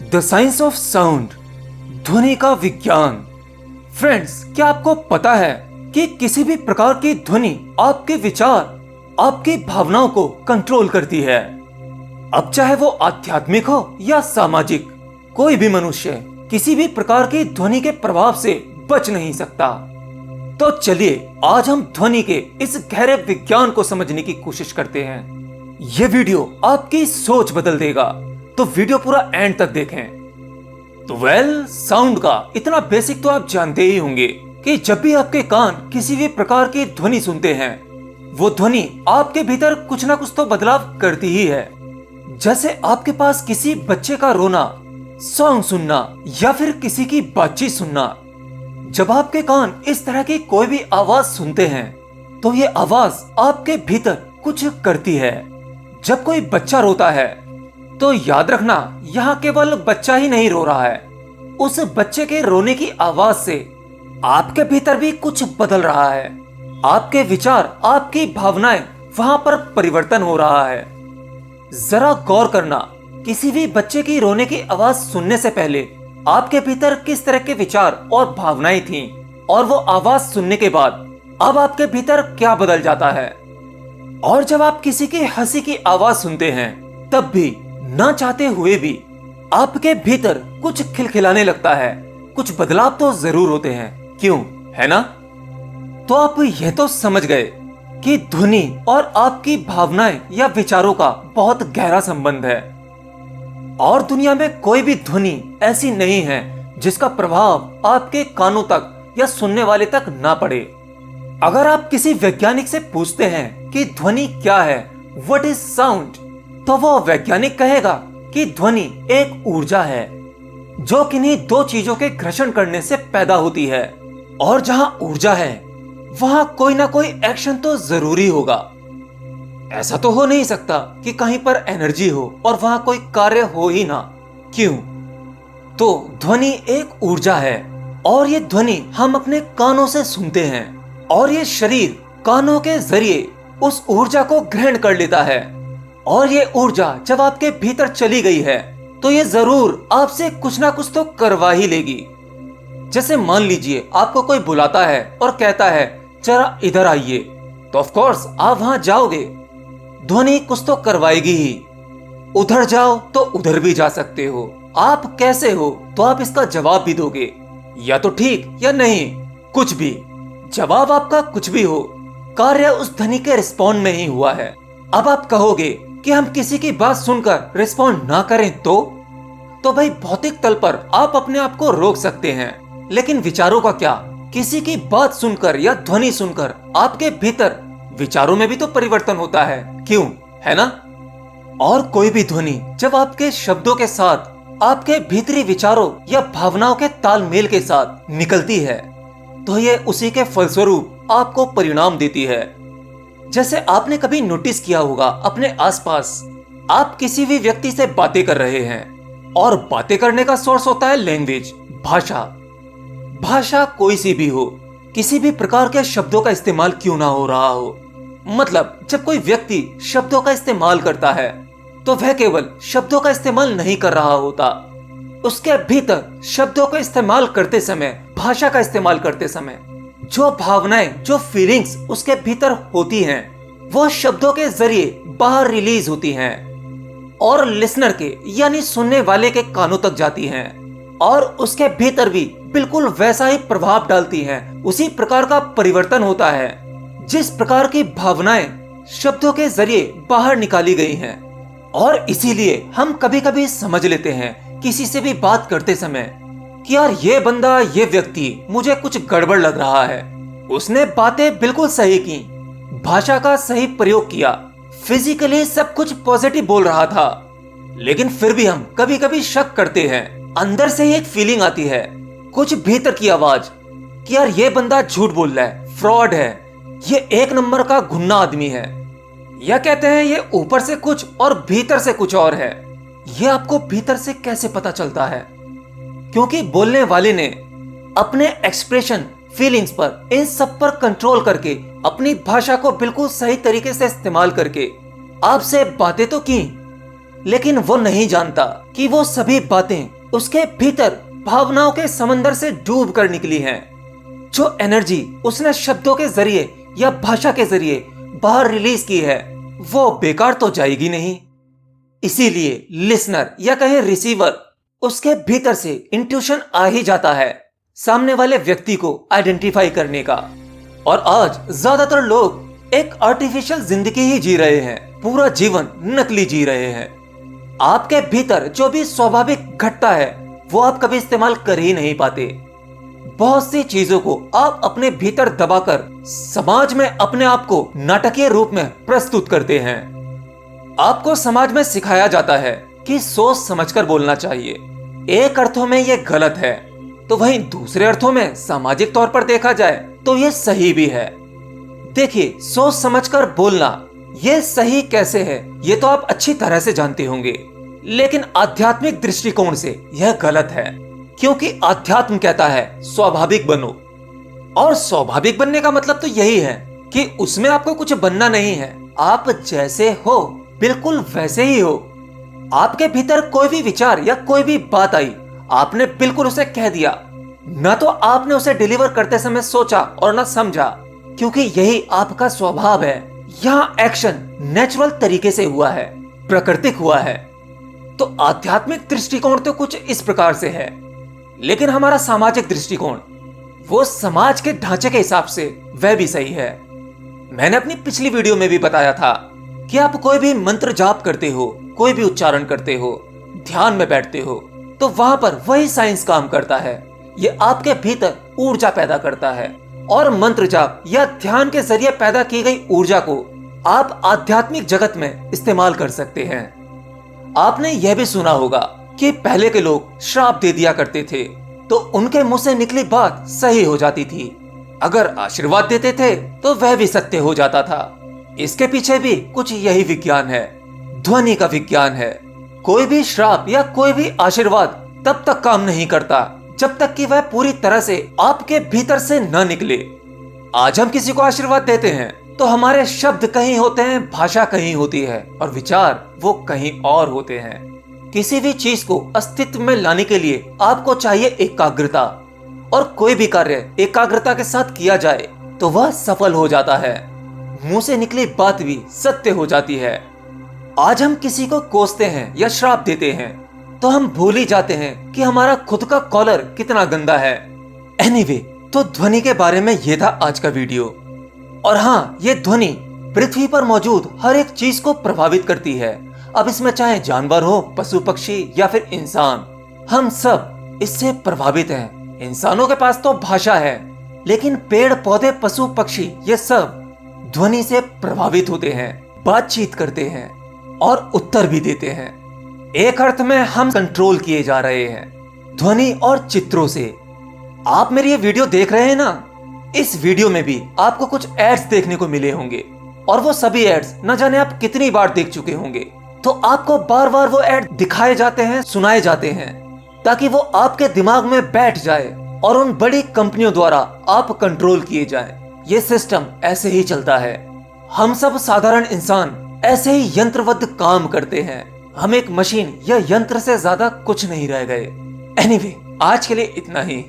The science of sound, ध्वनि का विज्ञान। फ्रेंड्स, क्या आपको पता है कि किसी भी प्रकार की ध्वनि आपके विचार, आपकी भावनाओं को कंट्रोल करती है। अब चाहे वो आध्यात्मिक हो या सामाजिक, कोई भी मनुष्य किसी भी प्रकार की ध्वनि के प्रभाव से बच नहीं सकता। तो चलिए आज हम ध्वनि के इस गहरे विज्ञान को समझने की कोशिश करते हैं। ये वीडियो आपकी सोच बदल देगा, तो वीडियो पूरा एंड तक देखें। तो साउंड का इतना बेसिक तो आप जानते ही होंगे कि जब भी आपके कान किसी भी प्रकार की ध्वनि सुनते हैं, वो ध्वनि आपके भीतर कुछ ना कुछ तो बदलाव करती ही है। जैसे आपके पास किसी बच्चे का रोना, सॉन्ग सुनना या फिर किसी की बातचीत सुनना। जब आपके कान इस तरह की कोई भी आवाज सुनते हैं, तो ये आवाज आपके भीतर कुछ करती है। जब कोई बच्चा रोता है, तो याद रखना, यहाँ केवल बच्चा ही नहीं रो रहा है। उस बच्चे के रोने की आवाज से आपके भीतर भी कुछ बदल रहा है। आपके विचार, आपकी भावनाएं, वहां पर परिवर्तन हो रहा है। जरा गौर करना, किसी भी बच्चे की रोने की आवाज सुनने से पहले आपके भीतर किस तरह के विचार और भावनाएं थीं, और वो आवाज सुनने के बाद अब आपके भीतर क्या बदल जाता है। और जब आप किसी की हंसी की आवाज सुनते हैं, तब भी ना चाहते हुए भी आपके भीतर कुछ खिलखिलाने लगता है। कुछ बदलाव तो जरूर होते हैं, क्यों, है ना? तो आप यह तो समझ गए कि ध्वनि और आपकी भावनाएं या विचारों का बहुत गहरा संबंध है। और दुनिया में कोई भी ध्वनि ऐसी नहीं है जिसका प्रभाव आपके कानों तक या सुनने वाले तक ना पड़े। अगर आप किसी वैज्ञानिक से पूछते हैं कि ध्वनि क्या है, व्हाट इज साउंड, तो वो वैज्ञानिक कहेगा कि ध्वनि एक ऊर्जा है जो किन्हीं दो चीजों के घर्षण करने से पैदा होती है। और जहां ऊर्जा है, वहां कोई ना कोई एक्शन तो जरूरी होगा। ऐसा तो हो नहीं सकता कि कहीं पर एनर्जी हो और वहां कोई कार्य हो ही ना। क्यों? तो ध्वनि एक ऊर्जा है, और ये ध्वनि हम अपने कानों से सुनते हैं, और ये शरीर कानों के जरिए उस ऊर्जा को ग्रहण कर लेता है। और ये ऊर्जा जब आपके भीतर चली गई है, तो ये जरूर आपसे कुछ ना कुछ तो करवा ही लेगी। जैसे मान लीजिए आपको कोई बुलाता है और कहता है जरा इधर आइए, तो ऑफ कोर्स आप वहां जाओगे। ध्वनि कुछ तो करवाएगी ही। उधर जाओ तो उधर भी जा सकते हो। आप कैसे हो, तो आप इसका जवाब भी दोगे, या तो ठीक या नहीं, कुछ भी। जवाब आपका कुछ भी हो, कार्य उस ध्वनि के रिस्पॉन्ड में ही हुआ है। अब आप कहोगे कि हम किसी की बात सुनकर रिस्पॉन्ड ना करें तो भाई भौतिक तल पर आप अपने आप को रोक सकते हैं, लेकिन विचारों का क्या? किसी की बात सुनकर या ध्वनि सुनकर आपके भीतर विचारों में भी तो परिवर्तन होता है, क्यों, है ना? और कोई भी ध्वनि जब आपके शब्दों के साथ आपके भीतरी विचारों या भावनाओं के तालमेल के साथ निकलती है, तो ये उसी के फलस्वरूप आपको परिणाम देती है। जैसे आपने कभी नोटिस किया होगा, अपने आसपास आप किसी भी व्यक्ति से बातें कर रहे हैं, और बातें करने का सोर्स होता है लैंग्वेज, भाषा। भाषा कोई सी भी हो, किसी भी प्रकार के शब्दों का इस्तेमाल क्यों ना हो रहा हो, मतलब जब कोई व्यक्ति शब्दों का इस्तेमाल करता है, तो वह केवल शब्दों का इस्तेमाल नहीं कर रहा होता। उसके भीतर शब्दों का इस्तेमाल करते समय, भाषा का इस्तेमाल करते समय, जो भावनाएं, जो फीलिंग्स उसके भीतर होती हैं, वो शब्दों के जरिए बाहर रिलीज होती हैं और लिसनर के यानी सुनने वाले के कानों तक जाती हैं, और उसके भीतर भी बिल्कुल वैसा ही प्रभाव डालती हैं। उसी प्रकार का परिवर्तन होता है जिस प्रकार की भावनाएं शब्दों के जरिए बाहर निकाली गई हैं। और इसीलिए हम कभी कभी समझ लेते हैं किसी से भी बात करते समय कि यार ये बंदा, ये व्यक्ति, मुझे कुछ गड़बड़ लग रहा है। उसने बातें बिल्कुल सही की, भाषा का सही प्रयोग किया, फिजिकली सब कुछ पॉजिटिव बोल रहा था, लेकिन फिर भी हम कभी कभी शक करते हैं। अंदर से ही एक फीलिंग आती है, कुछ भीतर की आवाज कि यार ये बंदा झूठ बोल रहा है, फ्रॉड है, ये एक नंबर का घुन्ना आदमी है। या कहते हैं ये ऊपर से कुछ और भीतर से कुछ और है। ये आपको भीतर से कैसे पता चलता है? क्योंकि बोलने वाले ने अपने एक्सप्रेशन, फीलिंग्स पर, इन सब पर कंट्रोल करके, अपनी भाषा को बिल्कुल सही तरीके से इस्तेमाल करके आपसे बातें तो की, लेकिन वो नहीं जानता कि वो सभी बातें उसके भीतर भावनाओं के समंदर से डूब कर निकली हैं। जो एनर्जी उसने शब्दों के जरिए या भाषा के जरिए बाहर रिलीज की है, वो बेकार तो जाएगी नहीं। इसीलिए लिसनर या कहें रिसीवर, उसके भीतर से इंट्यूशन आ ही जाता है सामने वाले व्यक्ति को आइडेंटिफाई करने का। और आज ज्यादातर लोग एक आर्टिफिशियल जिंदगी ही जी रहे हैं, पूरा जीवन नकली जी रहे हैं। आपके भीतर जो भी स्वाभाविक घटता है वो आप कभी इस्तेमाल कर ही नहीं पाते। बहुत सी चीजों को आप अपने भीतर दबाकर समाज में अपने आप को नाटकीय रूप में प्रस्तुत करते हैं। आपको समाज में सिखाया जाता है कि सोच समझकर बोलना चाहिए। एक अर्थों में ये गलत है, तो वहीं दूसरे अर्थों में सामाजिक तौर पर देखा जाए तो ये सही भी है। देखिए, सोच समझकर बोलना ये सही कैसे है ये तो आप अच्छी तरह से जानते होंगे, लेकिन आध्यात्मिक दृष्टिकोण से यह गलत है। क्योंकि आध्यात्म कहता है स्वाभाविक बनो, और स्वाभाविक बनने का मतलब तो यही है कि उसमें आपको कुछ बनना नहीं है। आप जैसे हो बिल्कुल वैसे ही हो। आपके भीतर कोई भी विचार या कोई भी बात आई, आपने बिल्कुल उसे कह दिया। न तो आपने उसे डिलीवर करते समय सोचा और न समझा, क्योंकि यही आपका स्वभाव है। यहाँ एक्शन नेचुरल तरीके से हुआ है, प्राकृतिक हुआ है। तो आध्यात्मिक दृष्टिकोण तो कुछ इस प्रकार से है, लेकिन हमारा सामाजिक दृष्टिकोण वो समाज के ढांचे के हिसाब से वह भी सही है। मैंने अपनी पिछली वीडियो में भी बताया था कि आप कोई भी मंत्र जाप करते हो, कोई भी उच्चारण करते हो, ध्यान में बैठते हो, तो वहां पर वही साइंस काम करता है। ये आपके भीतर ऊर्जा पैदा करता है, और मंत्र जाप या ध्यान के जरिए पैदा की गई ऊर्जा को आप आध्यात्मिक जगत में इस्तेमाल कर सकते हैं। आपने यह भी सुना होगा कि पहले के लोग श्राप दे दिया करते थे तो उनके मुंह से निकली बात सही हो जाती थी। अगर आशीर्वाद देते थे तो वह भी सत्य हो जाता था। इसके पीछे भी कुछ यही विज्ञान है, ध्वनि का विज्ञान है। कोई भी श्राप या कोई भी आशीर्वाद तब तक काम नहीं करता जब तक कि वह पूरी तरह से आपके भीतर से न निकले। आज हम किसी को आशीर्वाद देते हैं तो हमारे शब्द कहीं होते हैं, भाषा कहीं होती है, और विचार वो कहीं और होते हैं। किसी भी चीज को अस्तित्व में लाने के लिए आपको चाहिए एकाग्रता, और कोई भी कार्य एकाग्रता के साथ किया जाए तो वह सफल हो जाता है। मुंह से निकली बात भी सत्य हो जाती है। आज हम किसी को कोसते हैं या श्राप देते हैं तो हम भूल ही जाते हैं कि हमारा खुद का कॉलर कितना गंदा है। एनीवे, तो ध्वनि के बारे में ये था आज का वीडियो। और हाँ, ये ध्वनि पृथ्वी पर मौजूद हर एक चीज को प्रभावित करती है। अब इसमें चाहे जानवर हो, पशु पक्षी या फिर इंसान, हम सब इससे प्रभावित हैं। इंसानों के पास तो भाषा है, लेकिन पेड़ पौधे पशु पक्षी ये सब ध्वनि से प्रभावित होते हैं, बातचीत करते हैं और उत्तर भी देते हैं। एक अर्थ में हम कंट्रोल किए जा रहे हैं ध्वनि और चित्रों से। आप मेरी ये वीडियो देख रहे हैं ना, इस वीडियो में भी आपको कुछ एड्स देखने को मिले होंगे, और वो सभी एड्स न जाने आप कितनी बार देख चुके होंगे। तो आपको बार बार वो एड दिखाए जाते हैं, सुनाए जाते हैं, ताकि वो आपके दिमाग में बैठ जाए और उन बड़ी कंपनियों द्वारा आप कंट्रोल किए जाएं। ये सिस्टम ऐसे ही चलता है। हम सब साधारण इंसान ऐसे ही यंत्रवत काम करते हैं। हम एक मशीन या यंत्र से ज्यादा कुछ नहीं रह गए। एनीवे, आज के लिए इतना ही।